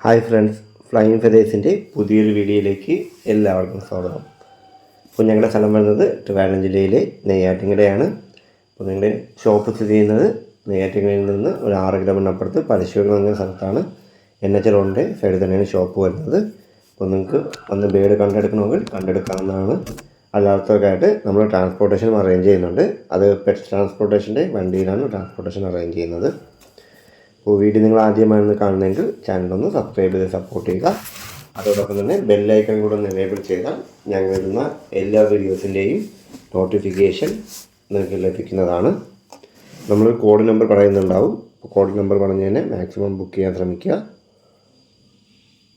Hi friends, flying ഫെതേഴ്സിൻ്റെ പുതിയൊരു വീഡിയോയിലേക്ക് എല്ലാവർക്കും സ്വാഗതം. അപ്പോൾ ഞങ്ങളുടെ സ്ഥലം വരുന്നത് ട്രിവാൻഡ്രം ജില്ലയിലെ നെയ്യാറ്റിൻകരയാണ്. അപ്പോൾ ഞങ്ങളുടെ ഷോപ്പ് സ്ഥിതി ചെയ്യുന്നത് നെയ്യാറ്റിൻകരയിൽ നിന്ന് ഒരു 6 കിലോമീറ്റർ അപ്പുറത്ത് പരശുവെങ്കിൽ എന്ന സ്ഥലത്താണ്. NH റോഡിൻ്റെ സൈഡിൽ തന്നെയാണ് ഷോപ്പ് വരുന്നത്. അപ്പോൾ നിങ്ങൾക്ക് വന്ന് ബേഡ് കണ്ടെടുക്കണമെങ്കിൽ കണ്ടെടുക്കാവുന്നതാണ്. അല്ലാത്തവർക്കായിട്ട് നമ്മൾ ട്രാൻസ്പോർട്ടേഷനും അറേഞ്ച് ചെയ്യുന്നുണ്ട്. അത് പെറ്റ് ട്രാൻസ്പോർട്ടേഷൻ്റെ വണ്ടിയിലാണ് ട്രാൻസ്പോർട്ടേഷൻ അറേഞ്ച് ചെയ്യുന്നത്. അപ്പോൾ വീഡിയോ നിങ്ങൾ ആദ്യമായാണ് കാണുന്നതെങ്കിൽ ചാനലൊന്ന് സബ്സ്ക്രൈബ് ചെയ്ത് സപ്പോർട്ട് ചെയ്യുക. അതോടൊപ്പം തന്നെ ബെല്ലൈക്കൺ കൂടെ ഒന്ന് എനേബിൾ ചെയ്താൽ ഞങ്ങൾ വരുന്ന എല്ലാ വീഡിയോസിൻ്റെയും നോട്ടിഫിക്കേഷൻ നിങ്ങൾക്ക് ലഭിക്കുന്നതാണ്. നമ്മൾ കോഡ് നമ്പർ പറയുന്നുണ്ടാവും. അപ്പോൾ കോഡ് നമ്പർ പറഞ്ഞ് തന്നെ മാക്സിമം ബുക്ക് ചെയ്യാൻ ശ്രമിക്കുക.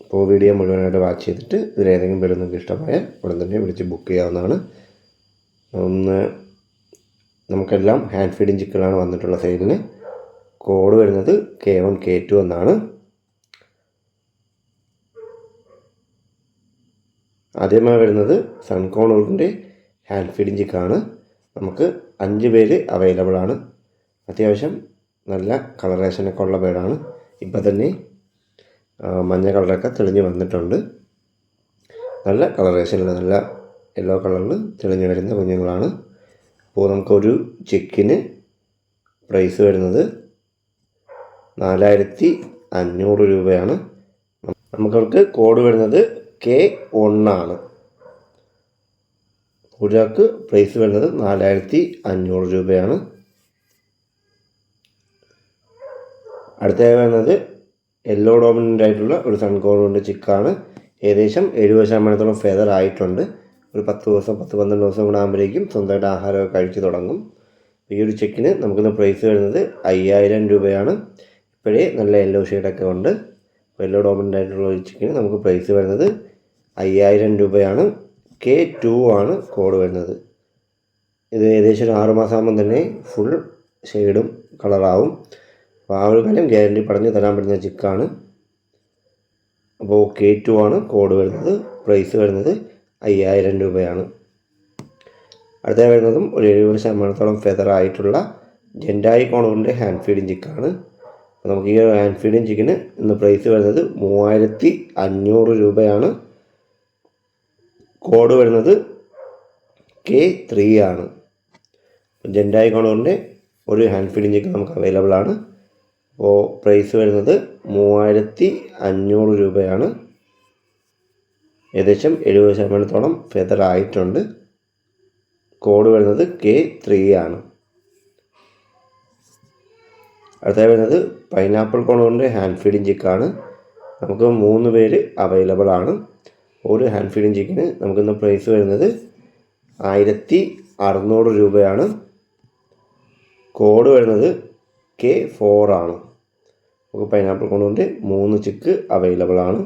അപ്പോൾ വീഡിയോ മുഴുവനായിട്ട് വാച്ച് ചെയ്തിട്ട് ഇതിലേതെങ്കിലും പേര് നിങ്ങൾക്ക് ഇഷ്ടമായാൽ ഉടൻ തന്നെ വിളിച്ച് ബുക്ക് ചെയ്യാവുന്നതാണ്. നമുക്കെല്ലാം ഹാൻഡ് ഫീഡിങ് ചിക്കനാണ് വന്നിട്ടുള്ള സൈഡിന്. കോഡ് വരുന്നത് K1 K2 എന്നാണ്. ആദ്യമായി വരുന്നത് സൺകോണൂറിൻ്റെ ഹാൻഡ് ഫീഡിങ് ചിക്കാണ്. നമുക്ക് 5 പേര് അവൈലബിൾ ആണ്. അത്യാവശ്യം നല്ല കളറേഷനൊക്കെ ഉള്ള ബേഡാണ്. ഇപ്പം തന്നെ മഞ്ഞ കളറൊക്കെ തെളിഞ്ഞ് വന്നിട്ടുണ്ട്. നല്ല കളറേഷനുള്ള നല്ല യെല്ലോ കളറിൽ തെളിഞ്ഞ് വരുന്ന കുഞ്ഞുങ്ങളാണ്. അപ്പോൾ നമുക്കൊരു ചിക്കിന് പ്രൈസ് വരുന്നത് 4500 രൂപയാണ്. നമുക്കവർക്ക് കോഡ് വരുന്നത് K1 ആണ്. ഒരാൾക്ക് പ്രൈസ് വരുന്നത് 4500 രൂപയാണ്. അടുത്തതായി വരുന്നത് യെല്ലോ ഡോമിനൻ്റ് ആയിട്ടുള്ള ഒരു സൺകോണൂറിൻ്റെ ചിക്കാണ്. ഏകദേശം 70% ഫെദർ ആയിട്ടുണ്ട്. ഒരു 10 ദിവസം 10-12 ദിവസം കൂടെ ആകുമ്പോഴേക്കും സ്വന്തമായിട്ട് ആഹാരമൊക്കെ കഴിച്ച് തുടങ്ങും. ഈ ഒരു ചിക്കിന് നമുക്കിന്ന് പ്രൈസ് വരുന്നത് 5000 രൂപയാണ്. ഇപ്പോഴേ നല്ല യെല്ലോ ഷെയ്ഡൊക്കെ ഉണ്ട്. യെല്ലോ ഡോമിനൻ്റ് ആയിട്ടുള്ള ഒരു ചിക്കിന് നമുക്ക് പ്രൈസ് വരുന്നത് 5000 രൂപയാണ്. K2 ആണ് കോഡ് വരുന്നത്. ഇത് ഏകദേശം ഒരു 6 മാസം ആകുമ്പം തന്നെ ഫുൾ ഷെയ്ഡും കളറാവും. അപ്പോൾ ആ ഒരു കാര്യം ഗ്യാരണ്ടി പറഞ്ഞ് തരാൻ പറ്റുന്ന ചിക്കാണ്. അപ്പോൾ K2 ആണ് കോഡ് വരുന്നത്. പ്രൈസ് വരുന്നത് 5000 രൂപയാണ്. അടുത്ത വരുന്നതും ഒരു 70% ഫെദർ ആയിട്ടുള്ള ജെൻഡായി കോണൂറിൻ്റെ ഹാൻഡ് ഫീഡിങ് ചിക്കാണ്. നമുക്ക് ഈ ഹാൻഡ് ഫീഡിങ് ചിക്കന് ഇന്ന് പ്രൈസ് വരുന്നത് 3500 രൂപയാണ്. കോഡ് വരുന്നത് K3 ആണ്. ജെൻഡായി കോണൂറിൻ്റെ ഒരു ഹാൻഡ് ഫീഡിങ് ചിക്കൻ നമുക്ക് അവൈലബിൾ ആണ്. അപ്പോൾ പ്രൈസ് വരുന്നത് 3500 രൂപയാണ്. ഏകദേശം 70% ഫെദർ ആയിട്ടുണ്ട്. കോഡ് വരുന്നത് K3 ആണ്. അടുത്തായി വരുന്നത് പൈനാപ്പിൾ കോണൂറിൻ്റെ ഹാൻഡ് ഫീഡിങ് ചിക്കാണ്. നമുക്ക് 3 പേര് അവൈലബിൾ ആണ്. ഒരു ഹാൻഡ് ഫീഡിങ് ചിക്കിന് നമുക്കിന്ന് പ്രൈസ് വരുന്നത് 1600 രൂപയാണ്. കോഡ് വരുന്നത് K4 ആണ്. നമുക്ക് പൈനാപ്പിൾ കോണൂറിൻ്റെ 3 ചിക്ക് അവൈലബിൾ ആണ്.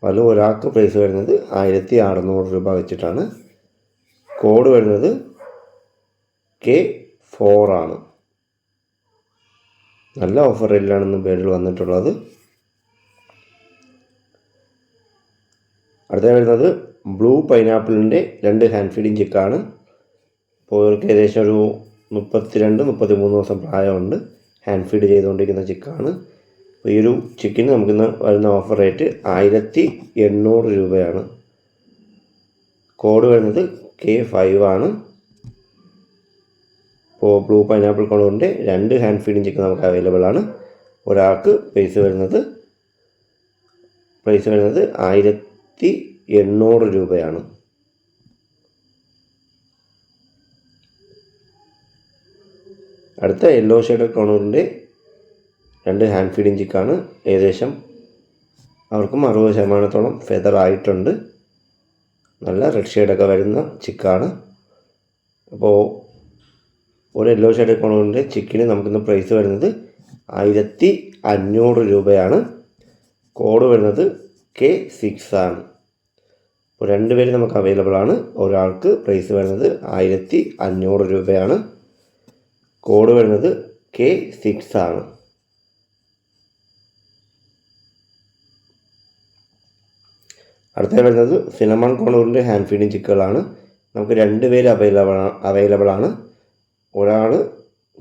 അതിൽ ഒരാൾക്ക് പ്രൈസ് വരുന്നത് 1600 രൂപ വെച്ചിട്ടാണ്. കോഡ് വരുന്നത് K4 ആണ്. നല്ല ഓഫർ റേറ്റിലാണ് ബേഡുകൾ വന്നിട്ടുള്ളത്. അടുത്ത വരുന്നത് ബ്ലൂ പൈനാപ്പിളിൻ്റെ 2 ഹാൻഡ് ഫീഡിങ് ചിക്കാണ്. അപ്പോൾ ഇവർക്ക് ഏകദേശം ഒരു 32-33 ദിവസം പ്രായമുണ്ട്. ഹാൻഡ് ഫീഡ് ചെയ്തുകൊണ്ടിരിക്കുന്ന ചിക്കാണ്. അപ്പോൾ ഈ ഒരു ചിക്കിന് നമുക്കിന്ന് വരുന്ന ഓഫർ റേറ്റ് 1800 രൂപയാണ്. കോഡ് വരുന്നത് K5 ആണ്. അപ്പോൾ ബ്ലൂ പൈനാപ്പിൾ കോണൂറിൻ്റെ 2 ഹാൻഡ് ഫീഡിങ് ചിക്കൻ നമുക്ക് അവൈലബിൾ ആണ്. ഒരാൾക്ക് പ്രൈസ് വരുന്നത് 1800 രൂപയാണ്. അടുത്ത യെല്ലോ ഷെയ്ഡ് കോണൂറിൻ്റെ 2 ഹാൻഡ് ഫീഡിങ് ചിക്കാണ്. ഏകദേശം അവർക്കും 60% ഫെദർ ആയിട്ടുണ്ട്. നല്ല റെഡ് ഷെയ്ഡൊക്കെ വരുന്ന ചിക്കാണ്. അപ്പോൾ ഒരു യെല്ലോ ഷെയ്ഡ് കോണൂറിൻ്റെ ചിക്കിന് നമുക്കിന്ന് പ്രൈസ് വരുന്നത് 1500 രൂപയാണ്. കോഡ് വരുന്നത് K6 ആണ്. അപ്പോൾ 2 പേര് നമുക്ക് അവൈലബിൾ ആണ്. ഒരാൾക്ക് പ്രൈസ് വരുന്നത് 1500 രൂപയാണ്. കോഡ് വരുന്നത് K6 ആണ്. അടുത്ത വരുന്നത് സിനമൺ കോണൂറിൻ്റെ ഹാൻഡ് ഫീഡിങ് ചിക്കുകളാണ്. നമുക്ക് 2 പേര് അവൈലബിൾ ആണ്. ഒരാൾ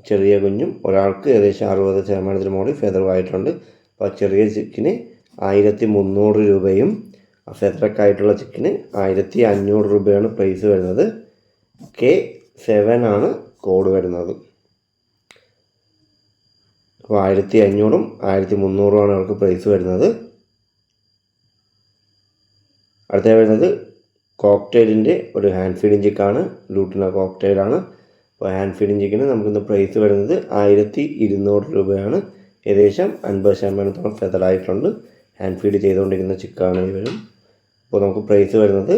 ചെറിയ കുഞ്ഞും ഒരാൾക്ക് ഏകദേശം 60% മുകളിൽ ഫെദറുമായിട്ടുണ്ട്. അപ്പോൾ ചെറിയ ചിക്കന് 1300 രൂപയും ഫെദറൊക്കെ ആയിട്ടുള്ള ചിക്കന് 1500 രൂപയാണ് പ്രൈസ് വരുന്നത്. K7 ആണ് കോഡ് വരുന്നത്. അപ്പോൾ 1500ഉം 1300ഉമാണ് അവർക്ക് പ്രൈസ് വരുന്നത്. അടുത്ത വരുന്നത് കോക്ടെയിലിൻ്റെ ഒരു ഹാൻഡ് ഫീഡിങ് ചിക്കാണ്. ലൂട്ടിന കോക്ടെയിലാണ്. അപ്പോൾ ഹാൻഡ് ഫീഡിങ് ചിക്കന് നമുക്കിന്ന് പ്രൈസ് വരുന്നത് 1200 രൂപയാണ്. ഏകദേശം 50% ഫെദറായിട്ടുണ്ട്. ഹാൻഡ് ഫീഡ് ചെയ്തുകൊണ്ടിരിക്കുന്ന ചിക്കാണ് ഇവരും. അപ്പോൾ നമുക്ക് പ്രൈസ് വരുന്നത്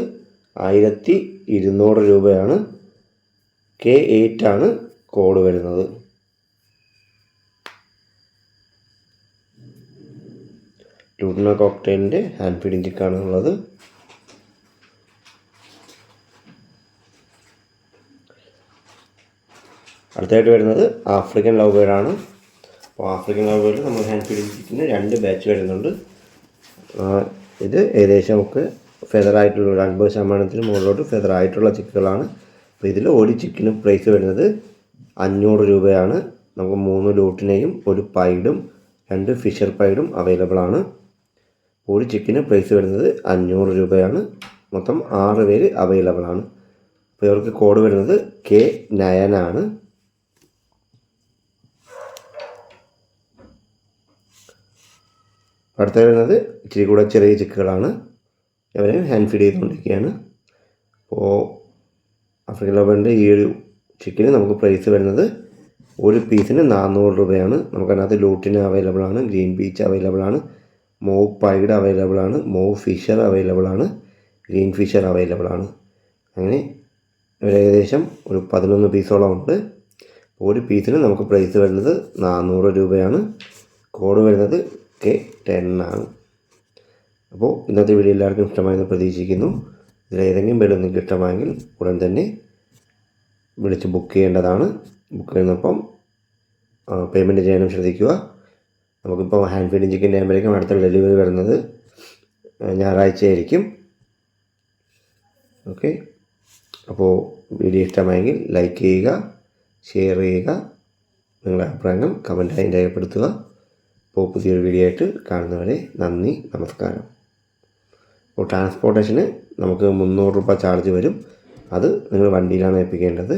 1200 രൂപയാണ്. K8 ആണ് കോഡ് വരുന്നത്. ലൂട്ടിന കോക്ടെയിലിൻ്റെ ഹാൻഡ് ഫീഡിങ് ചിക്കാണ് ഉള്ളത്. അടുത്തായിട്ട് വരുന്നത് ആഫ്രിക്കൻ ലവ് ബേർഡാണ്. അപ്പോൾ ആഫ്രിക്കൻ ലവ് ബേർഡിൽ നമ്മൾ ഹാൻഡ് ഫീഡിങ് ചിക്കന് 2 ബാച്ച് വരുന്നുണ്ട്. ഇത് ഏകദേശം ഒക്കെ ഫെദറായിട്ടുള്ള 50% മുകളിലോട്ട് ഫെദറായിട്ടുള്ള ചിക്കുകളാണ്. അപ്പോൾ ഇതിൽ ഒരു ചിക്കന് പ്രൈസ് വരുന്നത് 500 രൂപയാണ്. നമുക്ക് 3 ലൂട്ടിനെയും ഒരു പൈഡും 2 ഫിഷർ പൈഡും അവൈലബിൾ ആണ്. ഒരു ചിക്കന് പ്രൈസ് വരുന്നത് 500 രൂപയാണ്. മൊത്തം 6 പേര് അവൈലബിൾ ആണ്. അപ്പോൾ ഇവർക്ക് കോഡ് വരുന്നത് K9 ആണ്. അടുത്ത വരുന്നത് ഇച്ചിരി കൂടെ ചെറിയ ചിക്കുകളാണ്. ഇവരെ ഹാൻഡ് ഫീഡ് ചെയ്തുകൊണ്ടിരിക്കുകയാണ്. അപ്പോൾ ആഫ്രിക്കൻ ലവ് ബേർഡിൻ്റെ ഈ ഒരു ചിക്കന് നമുക്ക് പ്രൈസ് വരുന്നത് ഒരു പീസിന് 400 രൂപയാണ്. നമുക്കതിനകത്ത് ലൂട്ടിന് അവൈലബിൾ ആണ്, ഗ്രീൻ ബീച്ച് അവൈലബിൾ ആണ്, മോവ് പൈഡ് അവൈലബിൾ ആണ്, മോവ് ഫിഷർ അവൈലബിൾ ആണ്, ഗ്രീൻ ഫിഷർ അവൈലബിൾ ആണ്. അങ്ങനെ ഏകദേശം ഒരു 11 പീസോളം ഉണ്ട്. ഒരു പീസിന് നമുക്ക് പ്രൈസ് വരുന്നത് 400 രൂപയാണ്. കോഡ് വരുന്നത് K10 ആണ്. അപ്പോൾ ഇന്നത്തെ വീഡിയോ എല്ലാവർക്കും ഇഷ്ടമായെന്ന് പ്രതീക്ഷിക്കുന്നു. ഇതിലേതെങ്കിലും ബേർഡ് നിങ്ങൾക്ക് ഇഷ്ടമായെങ്കിൽ ഉടൻ തന്നെ വിളിച്ച് ബുക്ക് ചെയ്യേണ്ടതാണ്. ബുക്ക് ചെയ്യുന്നപ്പം പേയ്മെൻറ്റ് ചെയ്യാനും ശ്രദ്ധിക്കുക. നമുക്കിപ്പോൾ ഹാൻഡ് ഫീഡിങ് ചിക്കൻ്റെ ആകുമ്പോഴേക്കും അടുത്ത ഡെലിവറി വരുന്നത് ഞായറാഴ്ചയായിരിക്കും. ഓക്കെ, അപ്പോൾ വീഡിയോ ഇഷ്ടമായെങ്കിൽ ലൈക്ക് ചെയ്യുക, ഷെയർ ചെയ്യുക, നിങ്ങളുടെ അഭിപ്രായങ്ങൾ കമൻറ്റായി രേഖപ്പെടുത്തുക. അപ്പോൾ പുതിയൊരു വീഡിയോ ആയിട്ട് കാണുന്നവരെ നന്ദി, നമസ്കാരം. അപ്പോൾ ട്രാൻസ്പോർട്ടേഷന് നമുക്ക് 300 രൂപ ചാർജ് വരും. അത് നിങ്ങൾ വണ്ടിയിലാണ് ഏൽപ്പിക്കേണ്ടത്.